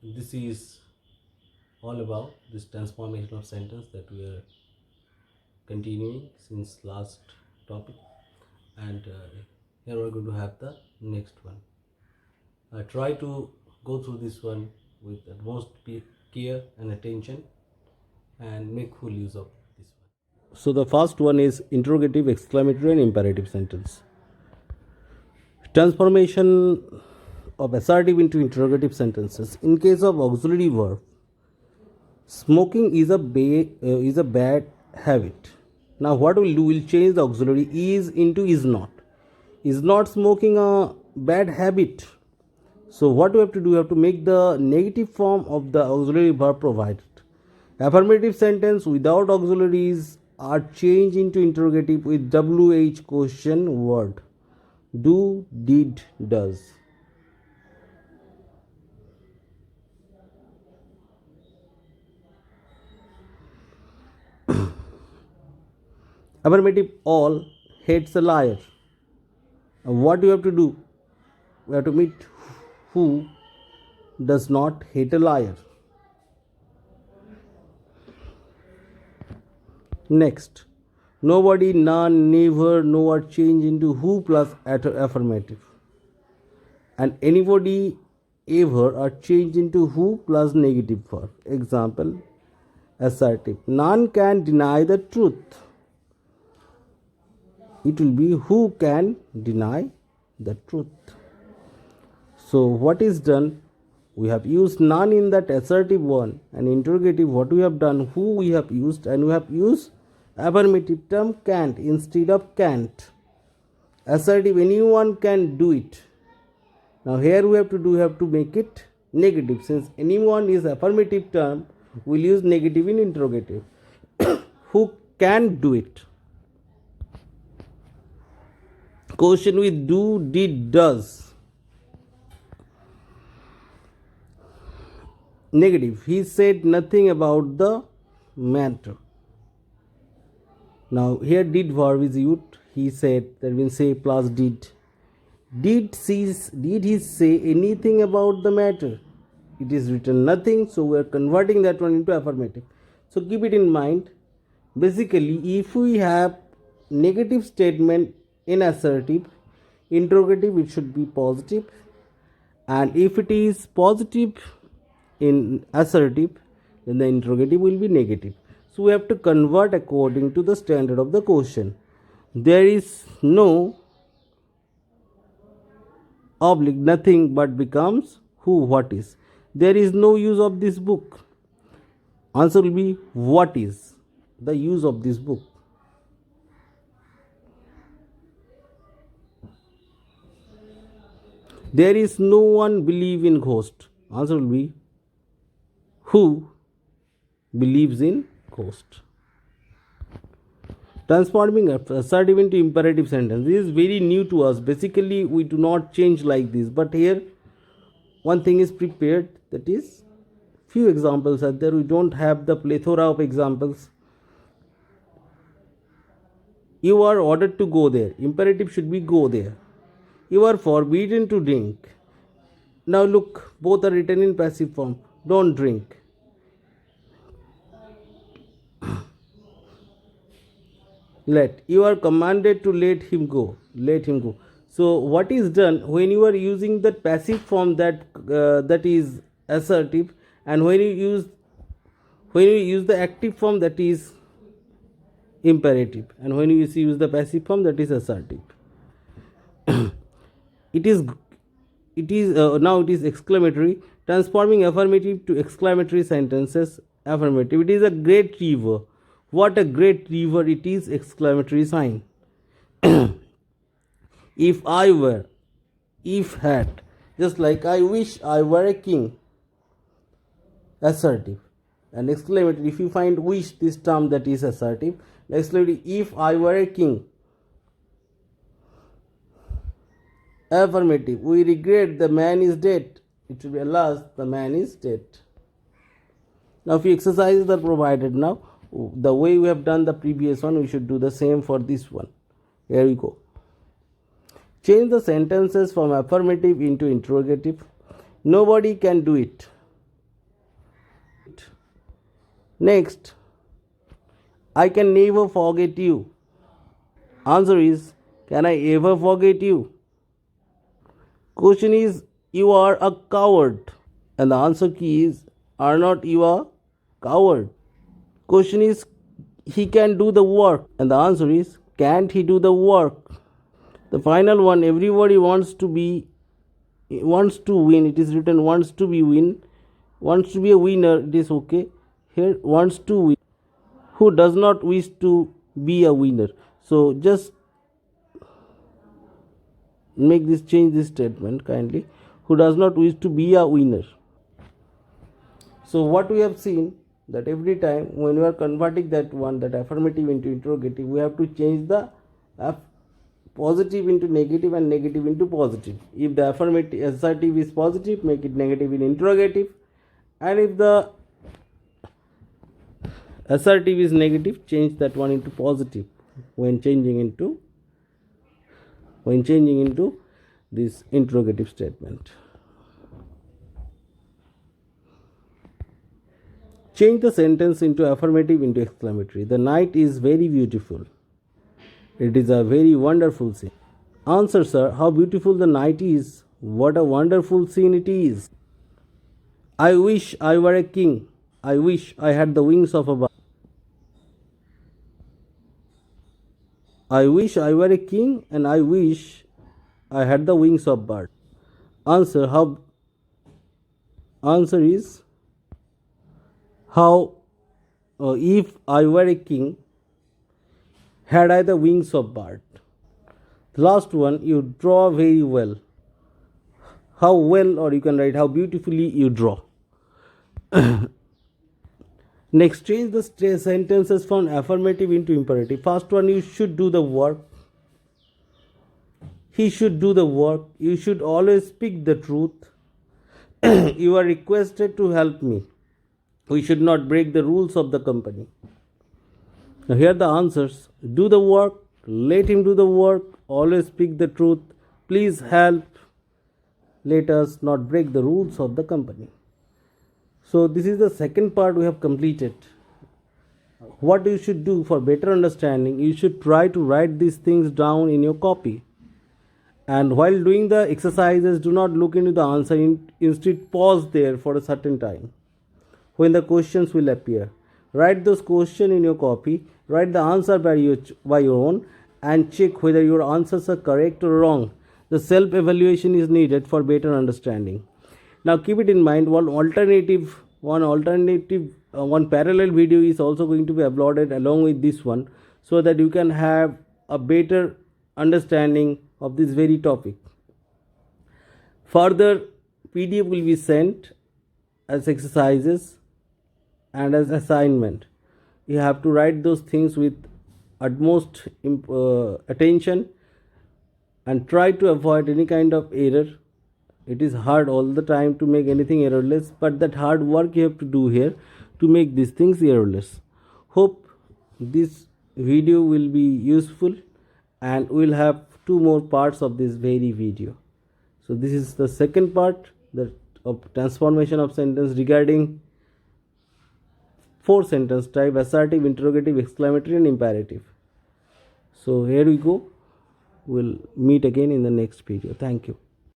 This is all about this transformation of sentence that we are continuing since last topic, and here we're going to have the next one. Try to go through this one with utmost care and attention and make full use of this one. So the first one is interrogative, exclamatory and imperative sentence. Transformation of assertive into interrogative sentences. In case of auxiliary verb, smoking is a bad habit. Now what we'll do, we'll change the auxiliary is into is not. Is not smoking a bad habit? So what we have to do, we have to make the negative form of the auxiliary verb provided. Affirmative sentence without auxiliaries are changed into interrogative with WH question word. Do, did, does. Affirmative all hates a liar. What do you have to do? We have to meet who does not hate a liar. Next, nobody, none, never, no are changed into who plus affirmative. And anybody, ever are changed into who plus negative verb. Example, assertive. None can deny the truth. It will be who can deny the truth. So what is done? We have used none in that assertive one, and interrogative what we have done, who we have used, and we have used affirmative term can't instead of can't. Assertive, anyone can do it. Now here we have to make it negative. Since anyone is affirmative term, we'll use negative in interrogative. Who can do it? Question with do, did, does. Negative. He said nothing about the matter. Now here did verb is used. He said, that means say plus did. Did he say anything about the matter? It is written nothing, so we are converting that one into affirmative. So keep it in mind. Basically, if we have negative statement in assertive, interrogative it should be positive, and if it is positive in assertive, then the interrogative will be negative. So we have to convert according to the standard of the question. There is no oblique nothing but becomes who, what is. There is no use of this book. Answer will be what is the use of this book. There is no one believe in ghost. Answer will be who believes in ghost. Transforming assertive into imperative sentence. This is very new to us. Basically, we do not change like this. But here, one thing is prepared. That is, few examples are there. We don't have the plethora of examples. You are ordered to go there. Imperative should be go there. You are forbidden to drink. Now look, both are written in passive form. Don't drink. Let. You are commanded to let him go. Let him go. So what is done when you are using the passive form that is assertive, and when you use the active form that is imperative, and when you use the passive form that is assertive. It is now it is exclamatory. Transforming affirmative to exclamatory sentences. Affirmative. It is a great river. What a great river it is! Exclamatory sign. If I were, if had, just like I wish I were a king. Assertive. And exclamatory. If you find wish this term that is assertive, exclamatory. If I were a king. Affirmative. We regret the man is dead. It should be alas, the man is dead. Now, if exercises are provided now, the way we have done the previous one, we should do the same for this one. Here we go. Change the sentences from affirmative into interrogative. Nobody can do it. Next, I can never forget you. Answer is, can I ever forget you? Question is, you are a coward. And the answer key is, are not you a coward? Question is, he can do the work. And the answer is, can't he do the work? The final one, everybody wants to win. It is written wants to be win. Wants to be a winner. It is okay. Here, wants to win. Who does not wish to be a winner? So just change this statement kindly. Who does not wish to be a winner? So what we have seen, that every time when we are converting that affirmative into interrogative, we have to change the positive into negative and negative into positive. If the affirmative assertive is positive, make it negative in interrogative, and if the assertive is negative, change that one into positive when changing into this interrogative statement. Change the sentence into affirmative into exclamatory. The night is very beautiful. It is a very wonderful scene. Answer, sir, how beautiful the night is. What a wonderful scene it is. I wish I were a king. I wish I had the wings of a bird. I wish I were a king, and I wish I had the wings of bird. Answer is, how if I were a king, had I the wings of bird. The last one, you draw very well. How well, or you can write how beautifully you draw. Next, change the sentences from affirmative into imperative. First one, you should do the work. He should do the work. You should always speak the truth. You are requested to help me. We should not break the rules of the company. Now here are the answers. Do the work. Let him do the work. Always speak the truth. Please help. Let us not break the rules of the company. So this is the second part we have completed. What you should do for better understanding, you should try to write these things down in your copy. And while doing the exercises, do not look into the answer. Instead, pause there for a certain time when the questions will appear. Write those questions in your copy. Write the answer by your own and check whether your answers are correct or wrong. The self-evaluation is needed for better understanding. Now keep it in mind, one parallel video is also going to be uploaded along with this one, so that you can have a better understanding of this very topic. Further PDF will be sent as exercises and as assignment. You have to write those things with utmost attention and try to avoid any kind of error. It is hard all the time to make anything errorless, but that hard work you have to do here to make these things errorless. Hope this video will be useful, and we'll have 2 more parts of this very video. So this is the second part of transformation of sentence regarding 4 sentence type: assertive, interrogative, exclamatory and imperative. So here we go. We'll meet again in the next video. Thank you.